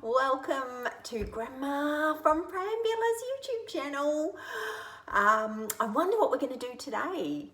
Welcome to Grandma from Perambula's YouTube channel. I wonder what we're going to do today.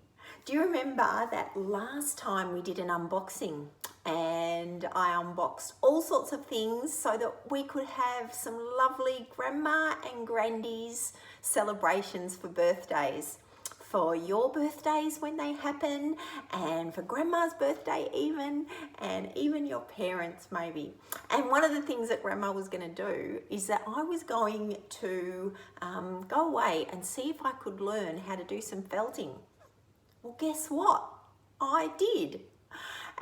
Do you remember that last time we did an unboxing and I unboxed all sorts of things so that we could have some lovely grandma and grandies celebrations for birthdays? For your birthdays when they happen, and for grandma's birthday even, and even your parents maybe. And one of the things that grandma was going to do is that I was going to go away and see if I could learn how to do some felting. Well, guess what? I did.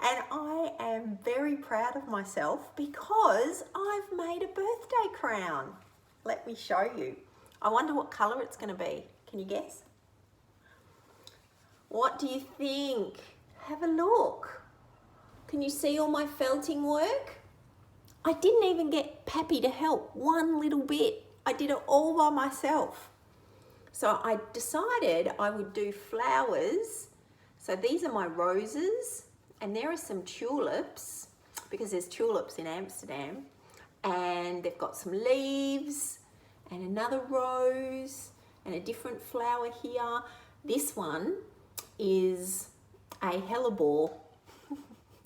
And I am very proud of myself because I've made a birthday crown. Let me show you. I wonder what colour it's going to be. Can you guess? What do you think? Have a look. Can you see all my felting work? I didn't even get Pappy to help one little bit. I did it all by myself. So I decided I would do flowers. So these are my roses and there are some tulips because there's tulips in Amsterdam, and they've got some leaves and another rose and a different flower here. This one is a hellebore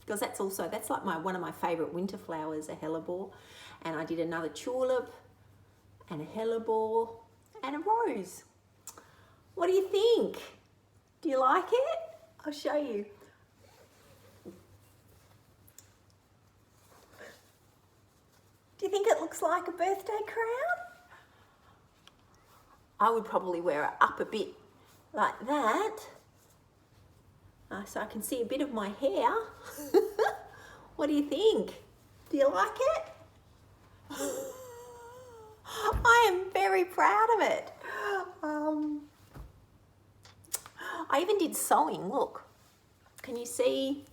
because that's like one of my favorite winter flowers, a hellebore. And I did another tulip and a hellebore and a rose. What do you think? Do you like it? I'll show you. Do you think it looks like a birthday crown? I would probably wear it up a bit like that. So I can see a bit of my hair. What do you think? Do you like it? I am very proud of it. I even did sewing, look. Can you see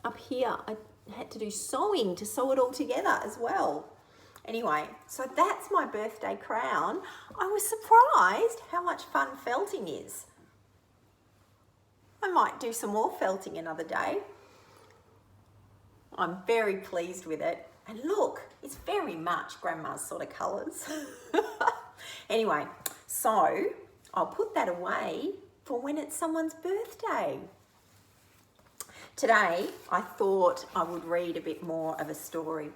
up here? I had to do sewing to sew it all together as well. Anyway, so that's my birthday crown. I was surprised how much fun felting is. I might do some more felting another day. I'm very pleased with it. And look, it's very much grandma's sort of colours. Anyway, so I'll put that away for when it's someone's birthday. Today, I thought I would read a bit more of a story.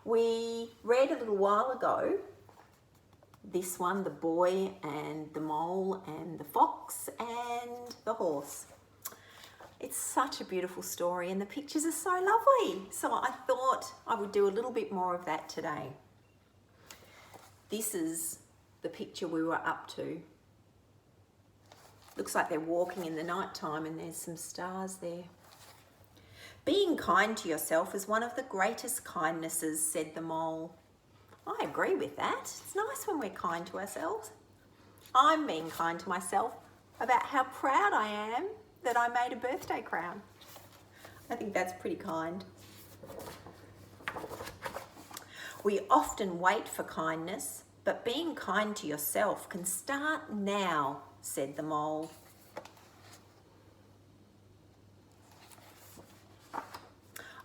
We read a little while ago this one, The Boy and the Mole and the Fox and the Horse. It's such a beautiful story and the pictures are so lovely. So I thought I would do a little bit more of that today. This is the picture we were up to. Looks like they're walking in the night time and there's some stars there. Being kind to yourself is one of the greatest kindnesses, said the Mole. I agree with that. It's nice when we're kind to ourselves. I'm being kind to myself about how proud I am that I made a birthday crown. I think that's pretty kind. We often wait for kindness, but being kind to yourself can start now, said the Mole.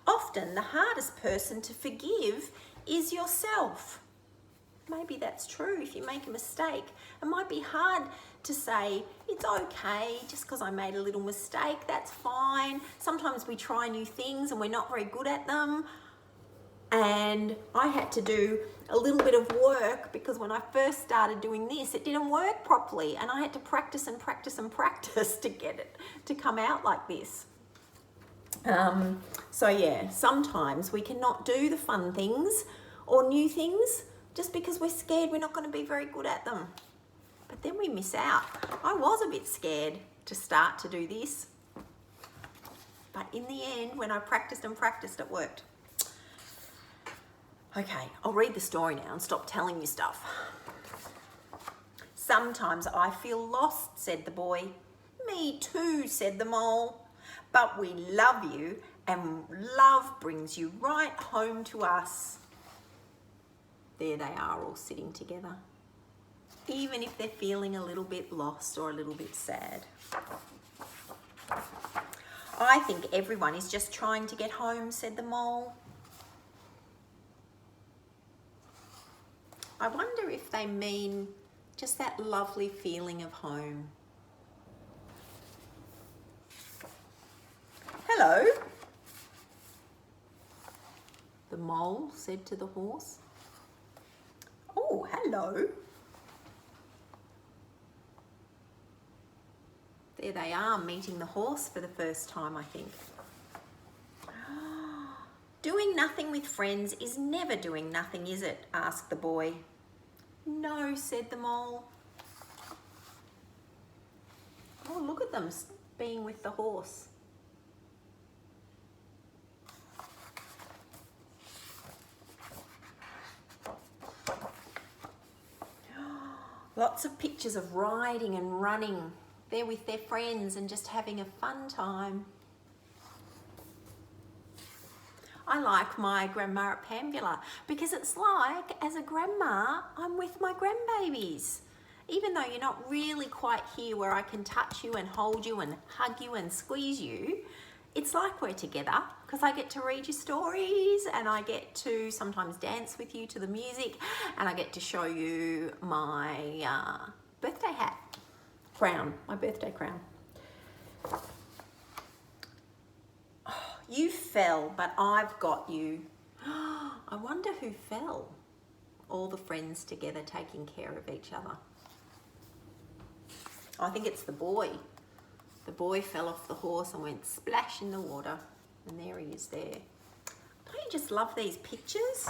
Often the hardest person to forgive is yourself. Maybe that's true. If you make a mistake, it might be hard to say, it's okay, just because I made a little mistake, that's fine. Sometimes we try new things and we're not very good at them. And I had to do a little bit of work because when I first started doing this, it didn't work properly. And I had to practice and practice and practice to get it to come out like this. So yeah, sometimes we cannot do the fun things or new things just because we're scared we're not going to be very good at them. But then we miss out. I was a bit scared to start to do this. But in the end, when I practiced and practiced, it worked. Okay, I'll read the story now and stop telling you stuff. Sometimes I feel lost, said the boy. Me too, said the Mole. But we love you and love brings you right home to us. There they are all sitting together, even if they're feeling a little bit lost or a little bit sad. I think everyone is just trying to get home, said the Mole. I wonder if they mean just that lovely feeling of home. Hello, the mole said to the horse. Oh, hello. There they are, meeting the horse for the first time, I think. Doing nothing with friends is never doing nothing, is it? Asked the boy. No, said the mole. Oh, look at them being with the horse. Lots of pictures of riding and running. They're with their friends and just having a fun time. I like my grandma at Pambula because it's like, as a grandma, I'm with my grandbabies. Even though you're not really quite here where I can touch you and hold you and hug you and squeeze you, it's like we're together because I get to read you stories and I get to sometimes dance with you to the music and I get to show you my birthday hat. Crown, my birthday crown. Oh, you fell, but I've got you. I wonder who fell. All the friends together taking care of each other. I think it's the boy. The boy fell off the horse and went splash in the water. And there he is there. Don't you just love these pictures?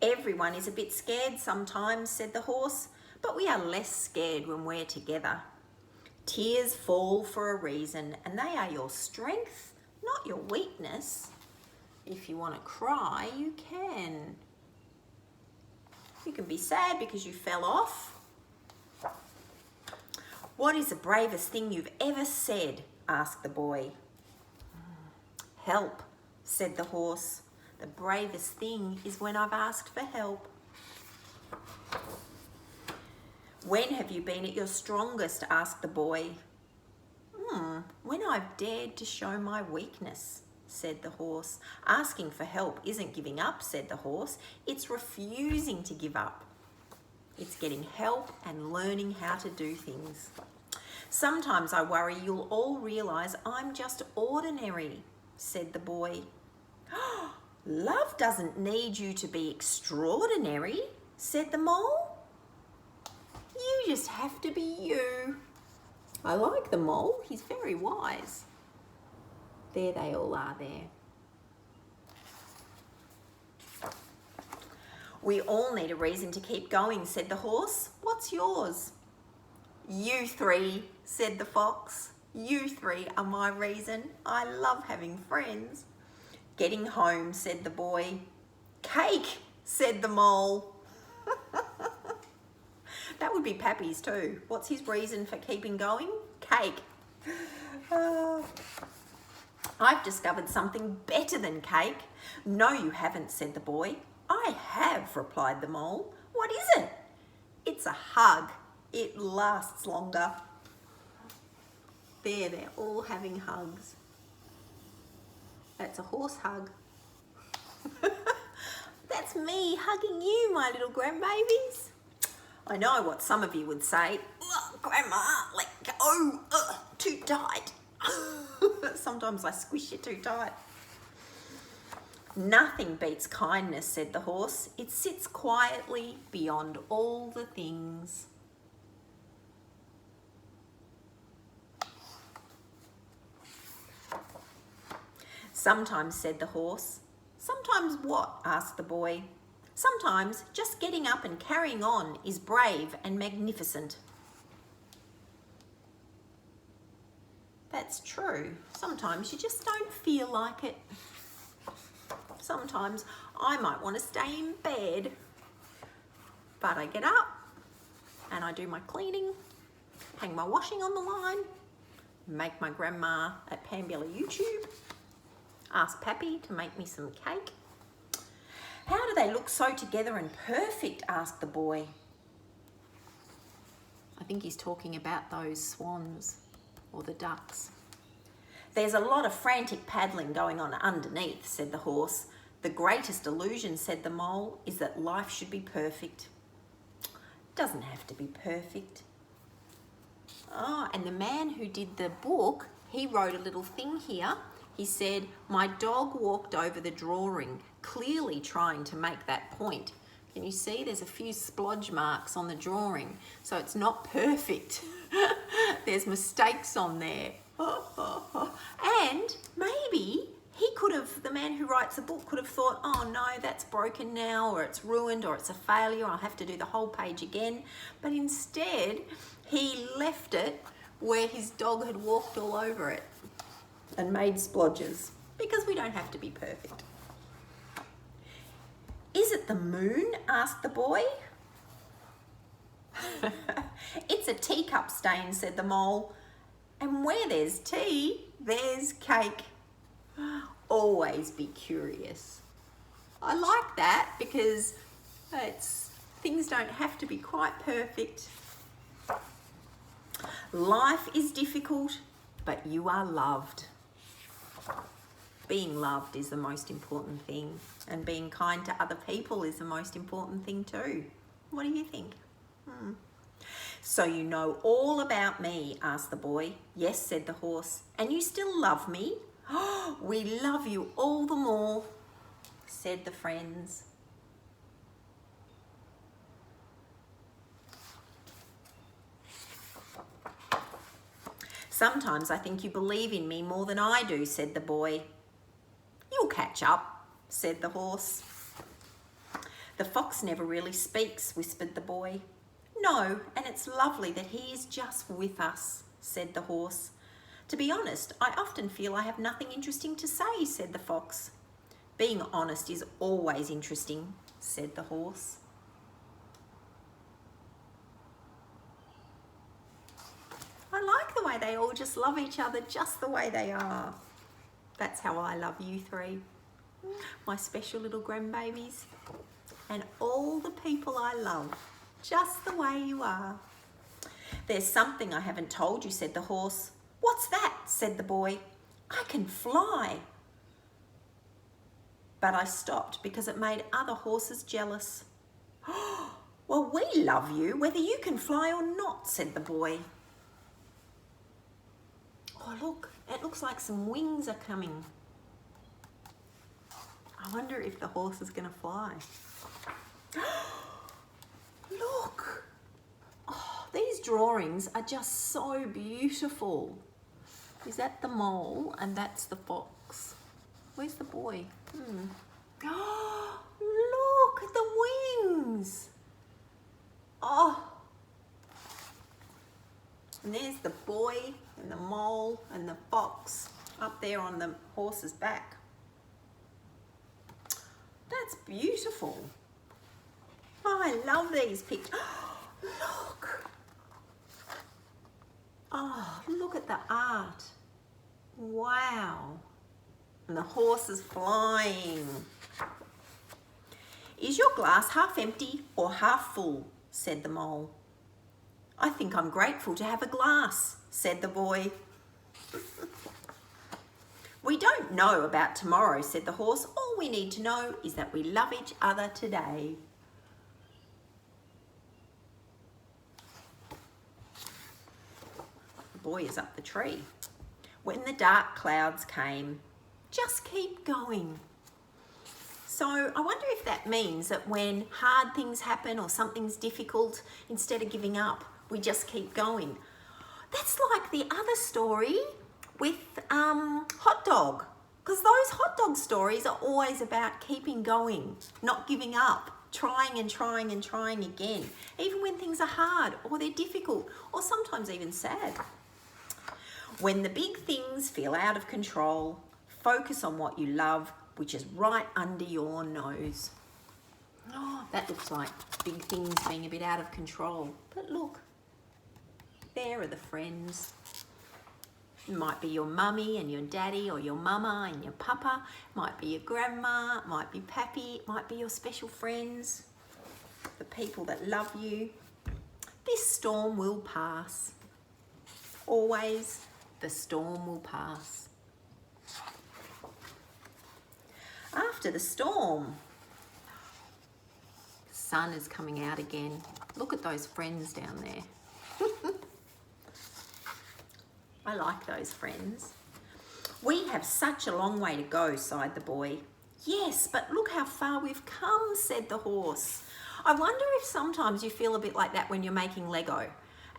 Everyone is a bit scared sometimes, said the horse. But we are less scared when we're together. Tears fall for a reason, and they are your strength, not your weakness. If you want to cry, you can. You can be sad because you fell off. What is the bravest thing you've ever said? Asked the boy. Help, said the horse. The bravest thing is when I've asked for help. When have you been at your strongest? Asked the boy. When I've dared to show my weakness, said the horse. Asking for help isn't giving up, said the horse. It's refusing to give up. It's getting help and learning how to do things. Sometimes I worry you'll all realise I'm just ordinary, said the boy. Love doesn't need you to be extraordinary, said the mole. You just have to be you. I like the mole. He's very wise. There they all are there. We all need a reason to keep going, said the horse. What's yours? You three, said the fox. You three are my reason. I love having friends. Getting home, said the boy. Cake, said the mole. That would be Pappy's too. What's his reason for keeping going? Cake. I've discovered something better than cake. No, you haven't, said the boy. I have, replied the mole. What is it? It's a hug. It lasts longer. There, they're all having hugs. That's a horse hug. That's me hugging you, my little grandbabies. I know what some of you would say. Grandma, let go. Too tight. Sometimes I squish you too tight. Nothing beats kindness, said the horse. It sits quietly beyond all the things. Sometimes, said the horse. Sometimes what? Asked the boy. Sometimes just getting up and carrying on is brave and magnificent. That's true. Sometimes you just don't feel like it. Sometimes I might want to stay in bed, but I get up and I do my cleaning, hang my washing on the line, make my grandma at Pambula YouTube, ask Pappy to make me some cake. How do they look so together and perfect? Asked the boy. I think he's talking about those swans or the ducks. There's a lot of frantic paddling going on underneath, said the horse. The greatest illusion, said the mole, is that life should be perfect. Doesn't have to be perfect. Oh, and the man who did the book, he wrote a little thing here. He said, my dog walked over the drawing, clearly trying to make that point. Can you see there's a few splodge marks on the drawing? So it's not perfect. There's mistakes on there. And maybe he could have, the man who writes the book could have thought, oh no, that's broken now, or it's ruined, or it's a failure, I'll have to do the whole page again. But instead, he left it where his dog had walked all over it and made splodges, because we don't have to be perfect. Is it the moon? Asked the boy. It's a teacup stain, said the mole. And where there's tea, there's cake. Always be curious. I like that because things don't have to be quite perfect. Life is difficult, but you are loved. Being loved is the most important thing, and being kind to other people is the most important thing too. What do you think? So you know all about me, asked the boy. Yes, said the horse. And you still love me? Oh, we love you all the more, said the friends. Sometimes I think you believe in me more than I do, said the boy. You'll catch up, said the horse. The fox never really speaks, whispered the boy. No, and it's lovely that he is just with us, said the horse. To be honest, I often feel I have nothing interesting to say, said the fox. Being honest is always interesting, said the horse. I like the way they all just love each other just the way they are. That's how I love you three, my special little grandbabies, and all the people I love, just the way you are. There's something I haven't told you, said the horse. What's that? Said the boy. I can fly. But I stopped because it made other horses jealous. Well, we love you whether you can fly or not, said the boy. Oh, look, it looks like some wings are coming. I wonder if the horse is going to fly. Look. Oh, these drawings are just so beautiful. Is that the mole and that's the fox? Where's the boy? Oh, look at the wings. Oh. And there's the boy and the mole and the fox up there on the horse's back. That's beautiful. Oh, I love these pictures. Look. Oh, look at the art. Wow. And the horse is flying. Is your glass half empty or half full? Said the mole. I think I'm grateful to have a glass, said the boy. We don't know about tomorrow, said the horse. All we need to know is that we love each other today. The boy is up the tree. When the dark clouds came, just keep going. So I wonder if that means that when hard things happen or something's difficult, instead of giving up, we just keep going. That's like the other story with Hot Dog, because those hot dog stories are always about keeping going, not giving up, trying and trying and trying again, even when things are hard or they're difficult or sometimes even sad. When the big things feel out of control, focus on what you love, which is right under your nose. Oh, that looks like big things being a bit out of control. But look, there are the friends. It might be your mummy and your daddy, or your mama and your papa. It might be your grandma, it might be pappy, it might be your special friends, the people that love you. This storm will pass. Always, the storm will pass. After the storm, the sun is coming out again. Look at those friends down there. I like those friends. We have such a long way to go, sighed the boy. Yes, but look how far we've come, said the horse. I wonder if sometimes you feel a bit like that when you're making Lego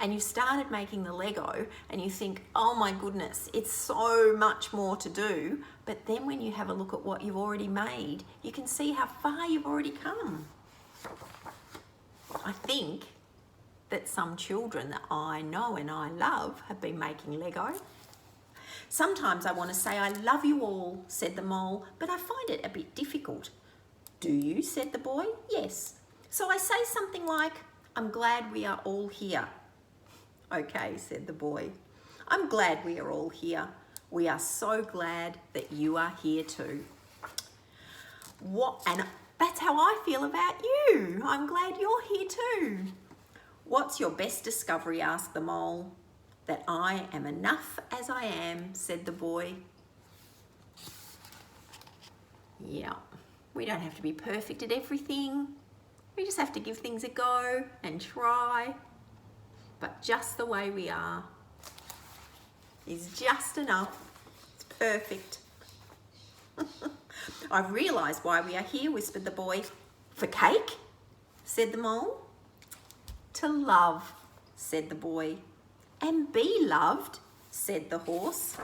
and you started making the Lego and you think, oh my goodness, it's so much more to do. But then when you have a look at what you've already made, you can see how far you've already come. I think that some children that I know and I love have been making Lego. Sometimes I want to say, I love you all, said the mole, but I find it a bit difficult. Do you? Said the boy. Yes. So I say something like, I'm glad we are all here. Okay, said the boy. I'm glad we are all here. We are so glad that you are here too. And that's how I feel about you. I'm glad you're here too. What's your best discovery? Asked the mole. That I am enough as I am, said the boy. Yeah, we don't have to be perfect at everything. We just have to give things a go and try. But just the way we are is just enough. It's perfect. I've realised why we are here, whispered the boy. For cake? Said the mole. To love, said the boy. And be loved, said the horse.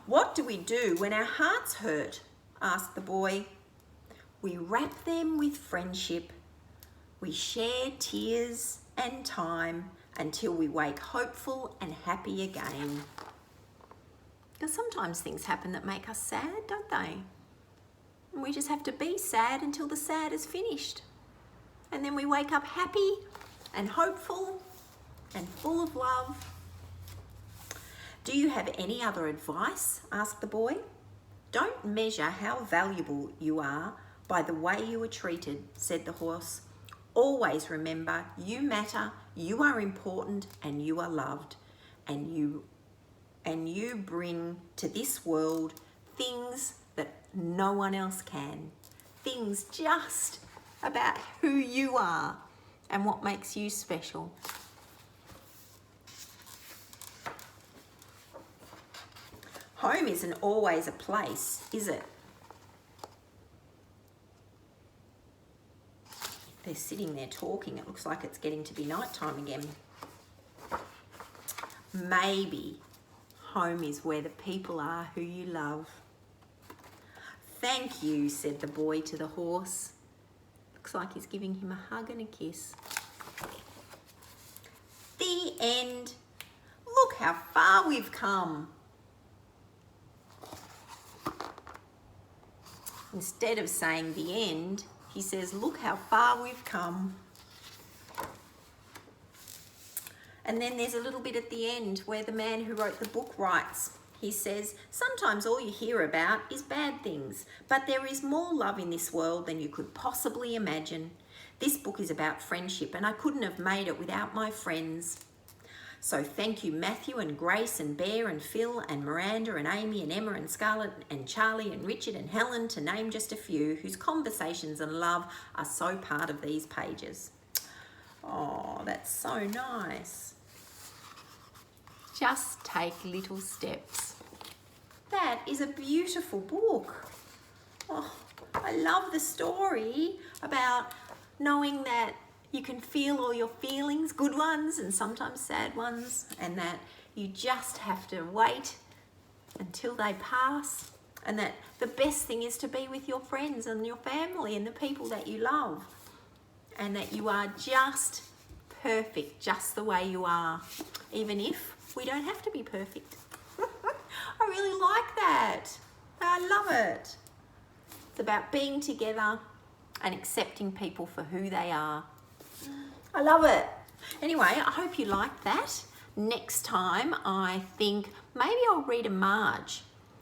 What do we do when our hearts hurt? Asked the boy. We wrap them with friendship. We share tears and time until we wake hopeful and happy again. Because sometimes things happen that make us sad, don't they? And we just have to be sad until the sad is finished. And then we wake up happy and hopeful and full of love. Do you have any other advice? Asked the boy. Don't measure how valuable you are by the way you are treated, said the horse. Always remember you matter, you are important, and you are loved. And you bring to this world things that no one else can. Things just about who you are and what makes you special. Home isn't always a place, is it? They're sitting there talking. It looks like it's getting to be night time again. Maybe home is where the people are who you love. Thank you, said the boy to the horse. Looks like he's giving him a hug and a kiss. The end. Look how far we've come. Instead of saying the end, he says, look how far we've come. And then there's a little bit at the end where the man who wrote the book writes. He says, sometimes all you hear about is bad things, but there is more love in this world than you could possibly imagine. This book is about friendship, and I couldn't have made it without my friends. So thank you, Matthew and Grace and Bear and Phil and Miranda and Amy and Emma and Scarlett and Charlie and Richard and Helen, to name just a few, whose conversations and love are so part of these pages. Oh, that's so nice. Just take little steps. That is a beautiful book. Oh, I love the story about knowing that you can feel all your feelings, good ones and sometimes sad ones, and that you just have to wait until they pass, and that the best thing is to be with your friends and your family and the people that you love, and that you are just perfect just the way you are, even if we don't have to be perfect. I really like that. I love it. It's about being together and accepting people for who they are. I love it. Anyway, I hope you liked that. Next time, I think maybe I'll read a Marge.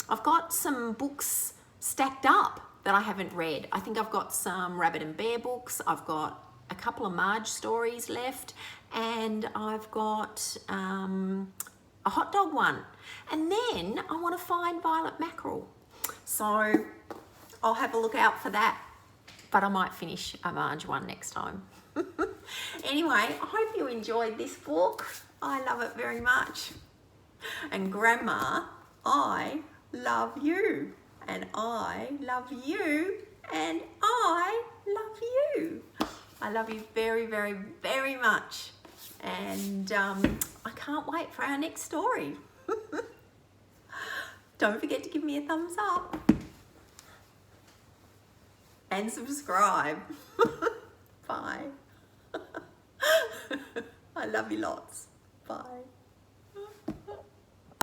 I've got some books stacked up that I haven't read. I think I've got some Rabbit and Bear books. I've got a couple of Marge stories left, and I've got a hot dog one. And then I want to find Violet Mackerel. So I'll have a look out for that. but I might finish a Marge one next time. Anyway, I hope you enjoyed this book. I love it very much. And Grandma, I love you. And I love you. And I love you. I love you very, very, very much. And I can't wait for our next story. Don't forget to give me a thumbs up. And subscribe. Bye. I love you lots. Bye.